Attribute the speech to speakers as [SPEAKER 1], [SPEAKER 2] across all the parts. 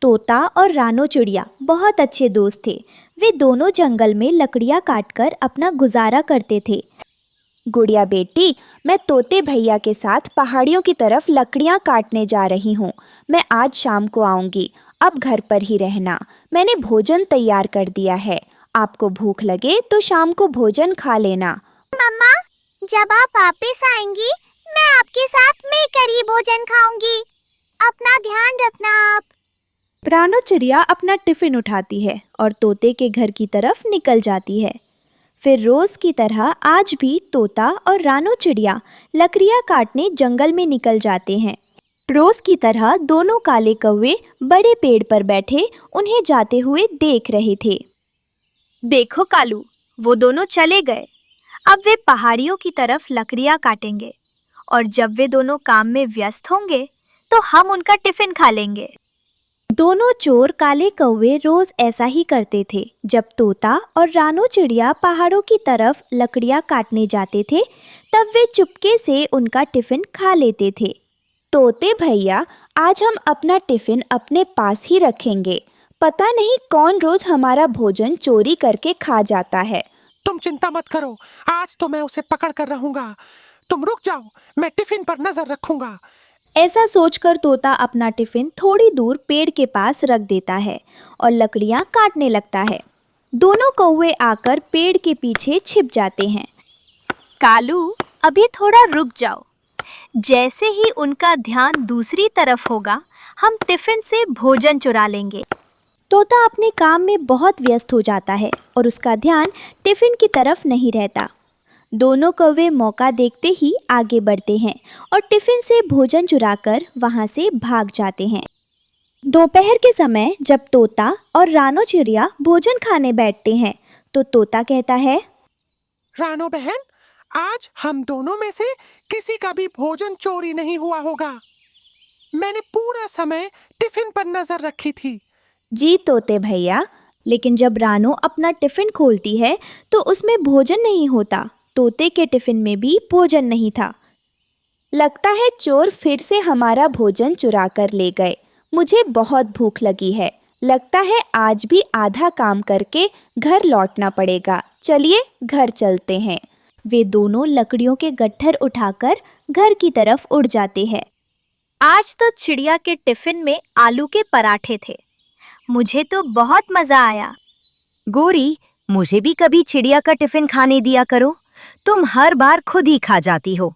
[SPEAKER 1] तोता और रानो चिड़िया बहुत अच्छे दोस्त थे। वे दोनों जंगल में लकड़ियाँ काटकर अपना गुजारा करते थे।
[SPEAKER 2] गुड़िया बेटी, मैं तोते भैया के साथ पहाड़ियों की तरफ लकड़ियाँ काटने जा रही हूँ। मैं आज शाम को आऊँगी। अब घर पर ही रहना। मैंने भोजन तैयार कर दिया है। आपको भूख लगे तो शाम को भोजन खा लेना।
[SPEAKER 3] मम्मा, जब आप वापस आएंगी, मैं आपके साथ मिलकर ही भोजन खाऊंगी। अपना ध्यान रखना आप।
[SPEAKER 1] रानो चिड़िया अपना टिफिन उठाती है और तोते के घर की तरफ निकल जाती है। फिर रोज की तरह आज भी तोता और रानो चिड़िया लकड़ियाँ काटने जंगल में निकल जाते हैं। रोज की तरह दोनों काले कौवे बड़े पेड़ पर बैठे उन्हें जाते हुए देख रहे थे। देखो कालू, वो दोनों चले गए। अब वे पहाड़ियों की तरफ लकड़ियाँ काटेंगे और जब वे दोनों काम में व्यस्त होंगे तो हम उनका टिफिन खा लेंगे। दोनों चोर काले कौवे रोज ऐसा ही करते थे। जब तोता और रानो चिड़िया पहाड़ों की तरफ लकड़ियाँ काटने जाते थे तब वे चुपके से उनका टिफिन खा लेते थे।
[SPEAKER 2] तोते भैया, आज हम अपना टिफिन अपने पास ही रखेंगे। पता नहीं कौन रोज हमारा भोजन चोरी करके खा जाता है।
[SPEAKER 4] तुम चिंता मत करो, आज तो मैं उसे पकड़ कर रहूंगा। तुम रुक जाओ, मैं टिफिन पर नजर रखूंगा।
[SPEAKER 1] ऐसा सोचकर तोता अपना टिफिन थोड़ी दूर पेड़ के पास रख देता है और लकड़ियाँ काटने लगता है। दोनों कौवे आकर पेड़ के पीछे छिप जाते हैं। कालू, अभी थोड़ा रुक जाओ। जैसे ही उनका ध्यान दूसरी तरफ होगा, हम टिफिन से भोजन चुरा लेंगे। तोता अपने काम में बहुत व्यस्त हो जाता है और उसका ध्यान टिफिन की तरफ नहीं रहता। दोनों कौवे मौका देखते ही आगे बढ़ते हैं और टिफिन से भोजन चुराकर वहां से भाग जाते हैं। दोपहर के समय जब तोता और रानो चिड़िया भोजन खाने बैठते हैं तो तोता कहता है,
[SPEAKER 4] रानो बहन, आज हम दोनों में से किसी का भी भोजन चोरी नहीं हुआ होगा। मैंने पूरा समय टिफिन पर नजर रखी थी।
[SPEAKER 2] जी तोते भैया।
[SPEAKER 1] लेकिन जब रानो अपना टिफिन खोलती है तो उसमें भोजन नहीं होता। तोते के टिफिन में भी भोजन नहीं था।
[SPEAKER 2] लगता है चोर फिर से हमारा भोजन चुरा कर ले गए। मुझे बहुत भूख लगी है। लगता है आज भी आधा काम करके घर लौटना पड़ेगा। चलिए घर चलते हैं।
[SPEAKER 1] वे दोनों लकड़ियों के गट्ठर उठाकर घर की तरफ उड़ जाते हैं। आज तो चिड़िया के टिफिन में आलू के पराठे थे। मुझे तो बहुत मजा आया।
[SPEAKER 5] गोरी, मुझे भी कभी चिड़िया का टिफिन खाने दिया करो। तुम हर बार खुद ही खा जाती हो।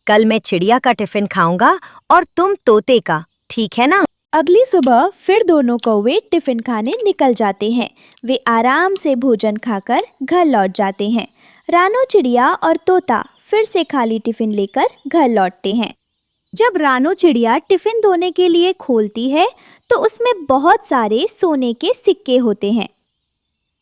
[SPEAKER 5] कल मैं चिड़िया का टिफिन खाऊंगा और तुम तोते का, ठीक है ना?
[SPEAKER 1] अगली सुबह फिर दोनों कौवे टिफिन खाने निकल जाते हैं। वे आराम से भोजन खाकर घर लौट जाते हैं। रानो चिड़िया और तोता फिर से खाली टिफिन लेकर घर लौटते हैं। जब रानो चिड़िया टिफिन धोने के लिए खोलती है तो उसमें बहुत सारे सोने के सिक्के होते हैं।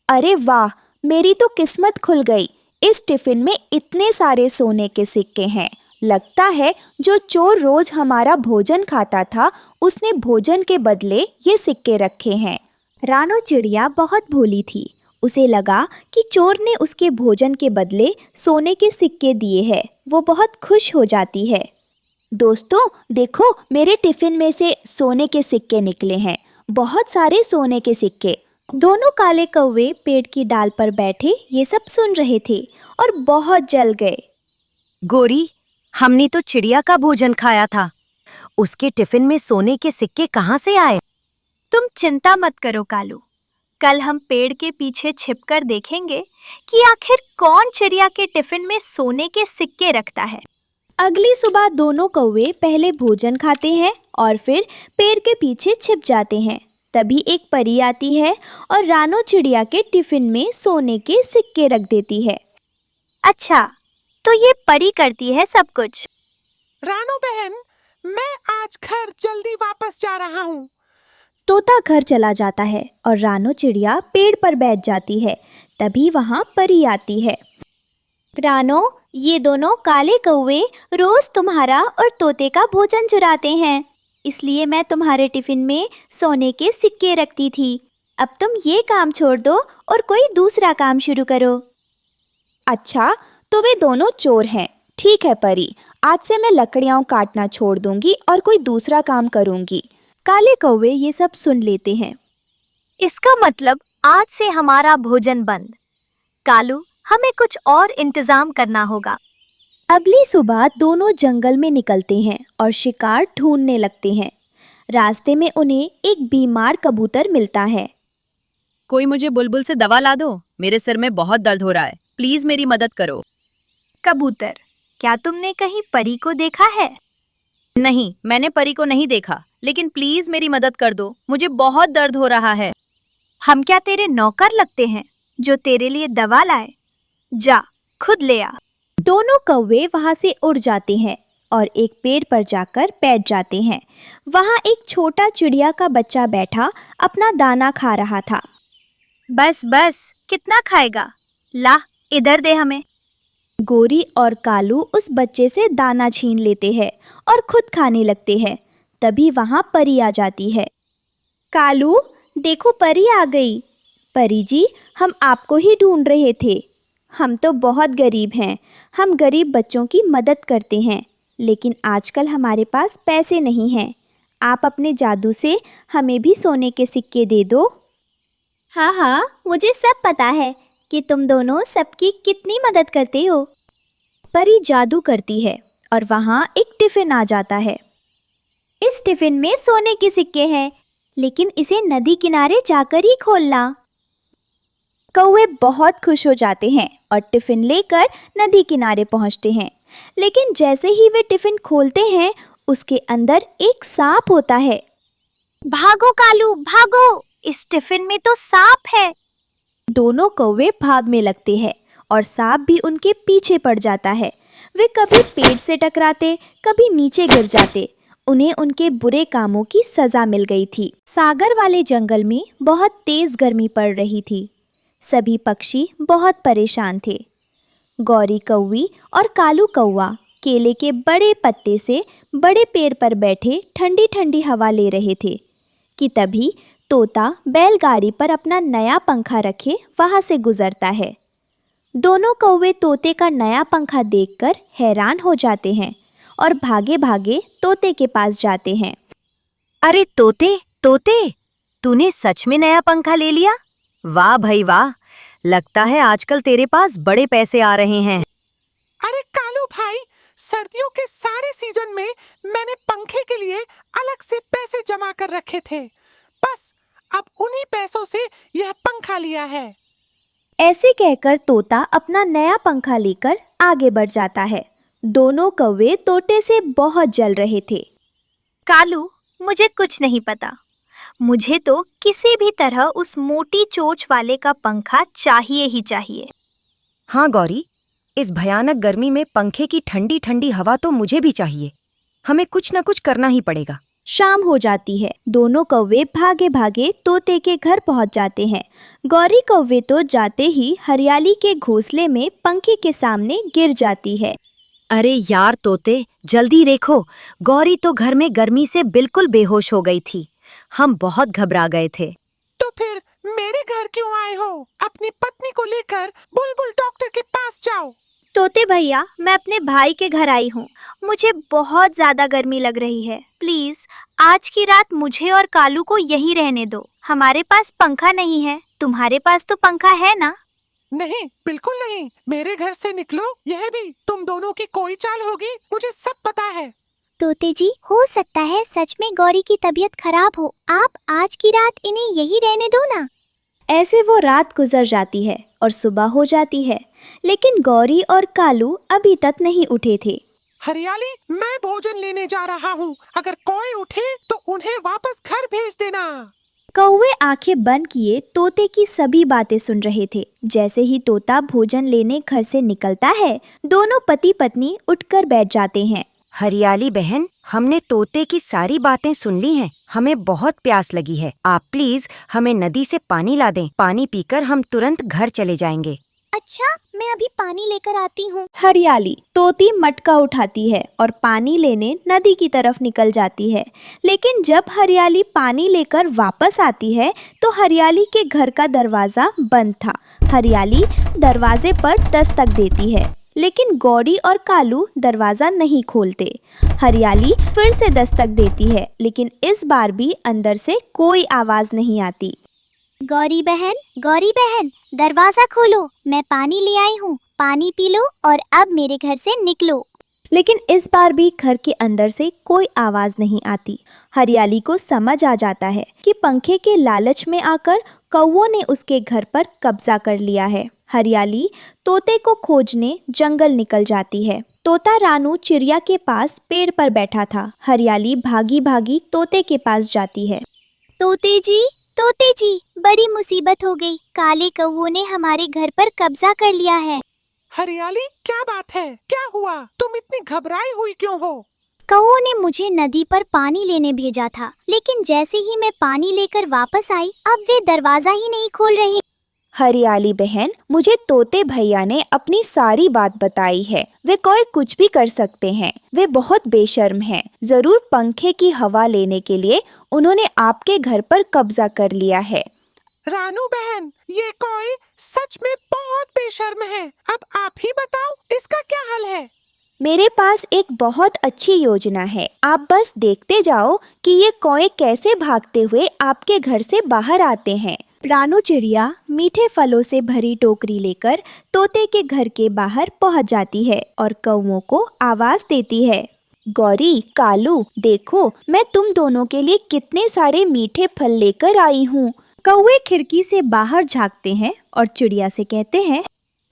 [SPEAKER 2] अरे वाह, मेरी तो किस्मत खुल गई। इस टिफिन में इतने सारे सोने के सिक्के हैं। लगता है जो चोर रोज हमारा भोजन खाता था उसने भोजन के बदले ये सिक्के रखे हैं।
[SPEAKER 1] रानो चिड़िया बहुत भोली थी। उसे लगा कि चोर ने उसके भोजन के बदले सोने के सिक्के दिए हैं। वो बहुत खुश हो जाती है।
[SPEAKER 2] दोस्तों देखो, मेरे टिफिन में से सोने के सिक्के निकले हैं। बहुत सारे सोने के सिक्के।
[SPEAKER 1] दोनों काले कौवे पेड़ की डाल पर बैठे ये सब सुन रहे थे और बहुत जल गए।
[SPEAKER 5] गोरी, हमने तो चिड़िया का भोजन खाया था। उसके टिफिन में सोने के सिक्के कहाँ से आए?
[SPEAKER 1] तुम चिंता मत करो कालू। कल हम पेड़ के पीछे छिपकर देखेंगे कि आखिर कौन चिड़िया के टिफिन में सोने के सिक्के रखता है। अगली सुबह दोनों कौवे पहले भोजन खाते हैं और फिर पेड़ के पीछे छिप जाते हैं। तभी एक परी आती है और रानो चिड़िया के टिफिन में सोने के सिक्के रख देती है। अच्छा, तो ये परी करती है सब कुछ।
[SPEAKER 4] रानो बहन, मैं आज घर जल्दी वापस जा रहा हूँ।
[SPEAKER 1] तोता घर चला जाता है और रानो चिड़िया पेड़ पर बैठ जाती है। तभी वहाँ परी आती है। रानो, ये दोनों काले कौवे रोज तुम्हारा और तोते का भोजन चुराते हैं, इसलिए मैं तुम्हारे टिफिन में सोने के सिक्के रखती थी। अब तुम ये काम छोड़ दो और कोई दूसरा काम शुरू करो।
[SPEAKER 2] अच्छा, तो वे दोनों चोर हैं। ठीक है परी, आज से मैं लकड़ियाँ काटना छोड़ दूंगी और कोई दूसरा काम करूंगी।
[SPEAKER 1] काले कौवे ये सब सुन लेते हैं।
[SPEAKER 5] इसका मतलब आज से हमारा भोजन बंद। कालू, हमें कुछ और इंतजाम करना होगा।
[SPEAKER 1] अगली सुबह दोनों जंगल में निकलते हैं और शिकार ढूंढने लगते हैं। रास्ते में उन्हें एक बीमार कबूतर मिलता है।
[SPEAKER 6] कोई मुझे बुलबुल से दवा ला दो, मेरे सिर में बहुत दर्द हो रहा है, प्लीज मेरी मदद करो।
[SPEAKER 5] कबूतर, क्या तुमने कहीं परी को देखा है?
[SPEAKER 6] नहीं, मैंने परी को नहीं देखा, लेकिन प्लीज मेरी मदद कर दो, मुझे बहुत दर्द हो रहा है।
[SPEAKER 5] हम क्या तेरे नौकर लगते हैं जो तेरे लिए दवा लाए? जा, खुद ले आ।
[SPEAKER 1] दोनों कौवे वहां से उड़ जाते हैं और एक पेड़ पर जाकर बैठ जाते हैं। वहां एक छोटा चिड़िया का बच्चा बैठा अपना दाना खा रहा था।
[SPEAKER 5] बस बस, कितना खाएगा? ला, इधर दे हमें।
[SPEAKER 1] गोरी और कालू उस बच्चे से दाना छीन लेते हैं और खुद खाने लगते हैं। तभी वहां परी आ जाती है। कालू, देखो परी आ गई। परी जी, हम आपको ही ढूंढ रहे थे। हम तो बहुत गरीब हैं। हम गरीब बच्चों की मदद करते हैं, लेकिन आजकल हमारे पास पैसे नहीं हैं। आप अपने जादू से हमें भी सोने के सिक्के दे दो।
[SPEAKER 3] हाँ हाँ, मुझे सब पता है कि तुम दोनों सबकी कितनी मदद करते हो।
[SPEAKER 1] परी जादू करती है और वहाँ एक टिफिन आ जाता है।
[SPEAKER 3] इस टिफिन में सोने के सिक्के हैं, लेकिन इसे नदी किनारे जाकर ही खोलना।
[SPEAKER 1] कौवे बहुत खुश हो जाते हैं और टिफिन लेकर नदी किनारे पहुँचते हैं। लेकिन जैसे ही वे टिफिन खोलते हैं, उसके अंदर एक सांप होता है।
[SPEAKER 5] भागो कालू, भागो, इस टिफिन में तो सांप है।
[SPEAKER 1] दोनों कौवे भागने लगते हैं और सांप भी उनके पीछे पड़ जाता है। वे कभी पेड़ से टकराते, कभी नीचे गिर जाते। उन्हें उनके बुरे कामों की सजा मिल गई थी। सागर वाले जंगल में बहुत तेज गर्मी पड़ रही थी। सभी पक्षी बहुत परेशान थे। गौरी कौवी और कालू कौवा केले के बड़े पत्ते से बड़े पेड़ पर बैठे ठंडी ठंडी हवा ले रहे थे कि तभी तोता बैलगाड़ी पर अपना नया पंखा रखे वहाँ से गुजरता है। दोनों कौवे तोते का नया पंखा देखकर हैरान हो जाते हैं और भागे भागे तोते के पास जाते हैं।
[SPEAKER 5] अरे तोते, तोते, तूने सच में नया पंखा ले लिया? वाह भाई वाह, लगता है आजकल तेरे पास बड़े पैसे आ रहे हैं।
[SPEAKER 4] अरे कालू भाई, सर्दियों के सारे सीजन में मैंने पंखे के लिए अलग से पैसे जमा कर रखे थे। बस अब उन्हीं पैसों से यह पंखा लिया है।
[SPEAKER 1] ऐसे कहकर तोता अपना नया पंखा लेकर आगे बढ़ जाता है। दोनों कौवे तोते से बहुत जल रहे थे।
[SPEAKER 5] कालू, मुझे कुछ नहीं पता। मुझे तो किसी भी तरह उस मोटी चोंच वाले का पंखा चाहिए ही चाहिए।
[SPEAKER 7] हाँ गौरी, इस भयानक गर्मी में पंखे की ठंडी ठंडी हवा तो मुझे भी चाहिए। हमें कुछ न कुछ करना ही पड़ेगा।
[SPEAKER 1] शाम हो जाती है। दोनों कौवे भागे भागे तोते के घर पहुंच जाते हैं। गौरी कौवे तो जाते ही हरियाली के घोंसले में पंखे के सामने गिर जाती है।
[SPEAKER 5] अरे यार तोते, जल्दी देखो, गौरी तो घर में गर्मी से बिल्कुल बेहोश हो गई थी। हम बहुत घबरा गए थे।
[SPEAKER 4] तो फिर मेरे घर क्यों आए हो? अपनी पत्नी को लेकर बुलबुल डॉक्टर के पास जाओ।
[SPEAKER 3] तोते भैया, मैं अपने भाई के घर आई हूँ। मुझे बहुत ज्यादा गर्मी लग रही है। प्लीज आज की रात मुझे और कालू को यहीं रहने दो। हमारे पास पंखा नहीं है। तुम्हारे पास तो पंखा है ना?
[SPEAKER 4] नहीं, बिल्कुल नहीं। मेरे घर से निकलो। यह भी तुम दोनों की कोई चाल होगी, मुझे सब पता है।
[SPEAKER 3] तोते जी, हो सकता है सच में गौरी की तबीयत खराब हो। आप आज की रात इन्हें यहीं रहने दो ना।
[SPEAKER 1] ऐसे वो रात गुजर जाती है और सुबह हो जाती है, लेकिन गौरी और कालू अभी तक नहीं उठे थे।
[SPEAKER 4] हरियाली, मैं भोजन लेने जा रहा हूँ। अगर कोई उठे तो उन्हें वापस घर भेज देना।
[SPEAKER 1] कौवे आंखें बंद किए तोते की सभी बातें सुन रहे थे। जैसे ही तोता भोजन लेने घर से निकलता है, दोनों पति पत्नी उठकर बैठ जाते हैं।
[SPEAKER 7] हरियाली बहन, हमने तोते की सारी बातें सुन ली हैं। हमें बहुत प्यास लगी है। आप प्लीज हमें नदी से पानी ला दें। पानी पीकर हम तुरंत घर चले जाएंगे।
[SPEAKER 3] अच्छा, मैं अभी पानी लेकर आती हूँ।
[SPEAKER 1] हरियाली तोती मटका उठाती है और पानी लेने नदी की तरफ निकल जाती है। लेकिन जब हरियाली पानी लेकर वापस आती है तो हरियाली के घर का दरवाज़ा बंद था। हरियाली दरवाजे पर दस्तक देती है, लेकिन गौरी और कालू दरवाज़ा नहीं खोलते। हरियाली फिर से दस्तक देती है, लेकिन इस बार भी अंदर से कोई आवाज नहीं आती।
[SPEAKER 3] गौरी बहन, दरवाजा खोलो, मैं पानी ले आई हूँ, पानी पी लो और अब मेरे घर से निकलो।
[SPEAKER 1] लेकिन इस बार भी घर के अंदर से कोई आवाज नहीं आती। हरियाली को समझ आ जाता है कि पंखे के लालच में आकर कौवों ने उसके घर पर कब्जा कर लिया है। हरियाली तोते को खोजने जंगल निकल जाती है। तोता रानू चिड़िया के पास पेड़ पर बैठा था। हरियाली भागी भागी तोते के पास जाती है।
[SPEAKER 3] तोते जी, बड़ी मुसीबत हो गई। काले कौवों ने हमारे घर पर कब्जा कर लिया है।
[SPEAKER 4] हरियाली, क्या बात है? क्या हुआ? तुम इतनी घबराई हुई क्यों हो?
[SPEAKER 3] कौवों ने मुझे नदी पर पानी लेने भेजा था, लेकिन जैसे ही मैं पानी लेकर वापस आई, अब वे दरवाजा ही नहीं खोल रहे।
[SPEAKER 2] हरियाली बहन, मुझे तोते भैया ने अपनी सारी बात बताई है। वे कोई कुछ भी कर सकते हैं। वे बहुत बेशर्म हैं। जरूर पंखे की हवा लेने के लिए उन्होंने आपके घर पर कब्जा कर लिया है।
[SPEAKER 4] रानू बहन, ये कोई सच में बहुत बेशर्म है। अब आप ही बताओ, इसका क्या हल है?
[SPEAKER 2] मेरे पास एक बहुत अच्छी योजना है। आप बस देखते जाओ कि ये कौए कैसे भागते हुए आपके घर से बाहर आते हैं।
[SPEAKER 1] रानू चिड़िया मीठे फलों से भरी टोकरी लेकर तोते के घर के बाहर पहुंच जाती है और कौवों को आवाज देती है।
[SPEAKER 2] गौरी, कालू, देखो मैं तुम दोनों के लिए कितने सारे मीठे फल लेकर आई हूँ।
[SPEAKER 1] कौवे खिड़की से बाहर झांकते हैं और चिड़िया से कहते हैं,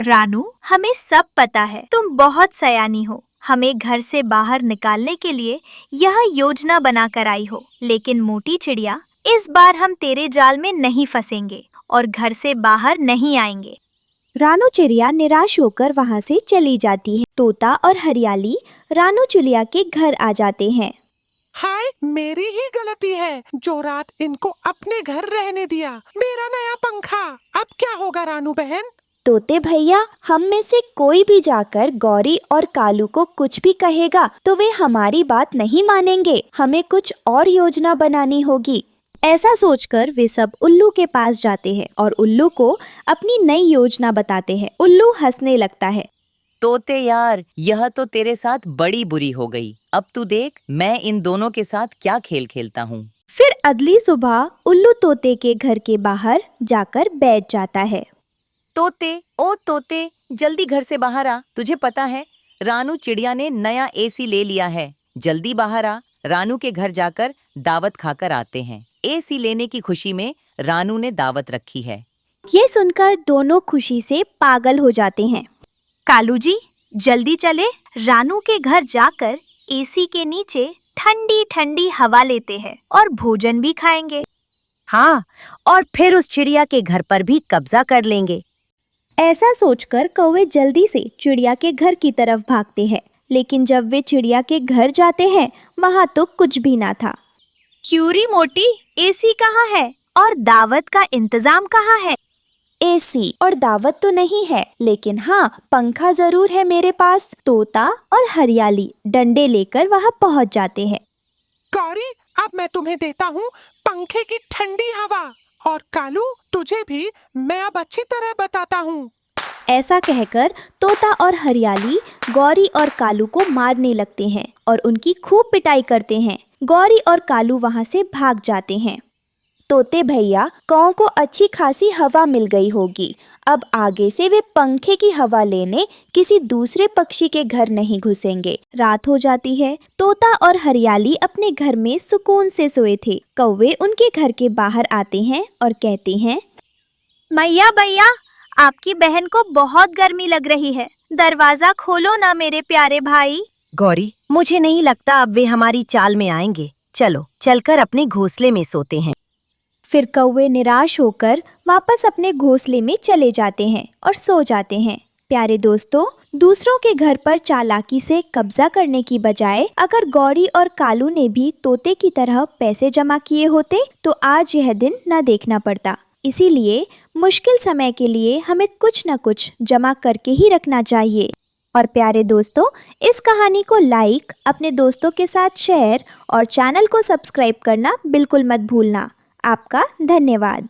[SPEAKER 3] रानू, हमें सब पता है, तुम बहुत सयानी हो। हमें घर से बाहर निकालने के लिए यह योजना बनाकर आई हो। लेकिन मोटी चिड़िया, इस बार हम तेरे जाल में नहीं फंसेंगे और घर से बाहर नहीं आएंगे।
[SPEAKER 1] रानू चिड़िया निराश होकर वहाँ से चली जाती है। तोता और हरियाली रानू चिड़िया के घर आ जाते हैं।
[SPEAKER 4] हाय, मेरी ही गलती है जो रात इनको अपने घर रहने दिया। मेरा नया पंखा, अब क्या होगा रानू बहन?
[SPEAKER 2] तोते भैया, हम में से कोई भी जाकर गौरी और कालू को कुछ भी कहेगा तो वे हमारी बात नहीं मानेंगे। हमें कुछ और योजना बनानी होगी।
[SPEAKER 1] ऐसा सोचकर वे सब उल्लू के पास जाते हैं और उल्लू को अपनी नई योजना बताते हैं। उल्लू हंसने लगता है।
[SPEAKER 8] तोते यार, यह तो तेरे साथ बड़ी बुरी हो गई। अब तू देख, मैं इन दोनों के साथ क्या खेल खेलता हूँ।
[SPEAKER 1] फिर अगली सुबह उल्लू तोते के घर के बाहर जाकर बैठ जाता है।
[SPEAKER 8] तोते, ओ तोते, जल्दी घर से बाहर आ। तुझे पता है, रानू चिड़िया ने नया एसी ले लिया है। जल्दी बाहर आ, रानू के घर जाकर दावत खाकर आते हैं। एसी लेने की खुशी में रानू ने दावत रखी है।
[SPEAKER 1] ये सुनकर दोनों खुशी से पागल हो जाते हैं।
[SPEAKER 3] कालू जी, जल्दी चले, रानू के घर जाकर एसी के नीचे ठंडी ठंडी हवा लेते हैं और भोजन भी खाएंगे।
[SPEAKER 5] हाँ, और फिर उस चिड़िया के घर पर भी कब्जा कर लेंगे।
[SPEAKER 1] ऐसा सोचकर कौवे जल्दी से चिड़िया के घर की तरफ भागते हैं। लेकिन जब वे चिड़िया के घर जाते हैं, वहाँ तो कुछ भी ना था।
[SPEAKER 3] क्यूरी मोटी, एसी कहाँ है और दावत का इंतजाम कहाँ है?
[SPEAKER 2] एसी और दावत तो नहीं है, लेकिन हाँ, पंखा जरूर है मेरे पास।
[SPEAKER 1] तोता और हरियाली डंडे लेकर वहाँ पहुँच जाते हैं।
[SPEAKER 4] गौरी, अब मैं तुम्हें देता हूँ पंखे की ठंडी हवा, और कालू, तुझे भी मैं अब अच्छी तरह बताता हूँ।
[SPEAKER 1] ऐसा कहकर तोता और हरियाली गौरी और कालू को मारने लगते हैं और उनकी खूब पिटाई करते हैं। गौरी और कालू वहाँ से भाग जाते हैं।
[SPEAKER 2] तोते भैया, कौओं को अच्छी खासी हवा मिल गई होगी। अब आगे से वे पंखे की हवा लेने किसी दूसरे पक्षी के घर नहीं घुसेंगे।
[SPEAKER 1] रात हो जाती है। तोता और हरियाली अपने घर में सुकून से सोए थे। कौवे उनके घर के बाहर आते हैं और कहते हैं,
[SPEAKER 3] मैया भैया, आपकी बहन को बहुत गर्मी लग रही है, दरवाजा खोलो ना मेरे प्यारे भाई।
[SPEAKER 5] गौरी, मुझे नहीं लगता अब वे हमारी चाल में आएंगे। चलो, चलकर अपने घोंसले में सोते हैं।
[SPEAKER 1] फिर कौवे निराश होकर वापस अपने घोंसले में चले जाते हैं और सो जाते हैं। प्यारे दोस्तों, दूसरों के घर पर चालाकी से कब्जा करने की बजाय अगर गौरी और कालू ने भी तोते की तरह पैसे जमा किए होते तो आज यह दिन न देखना पड़ता। इसीलिए मुश्किल समय के लिए हमें कुछ न कुछ जमा करके ही रखना चाहिए। और प्यारे दोस्तों, इस कहानी को लाइक, अपने दोस्तों के साथ शेयर और चैनल को सब्सक्राइब करना बिल्कुल मत भूलना। आपका धन्यवाद।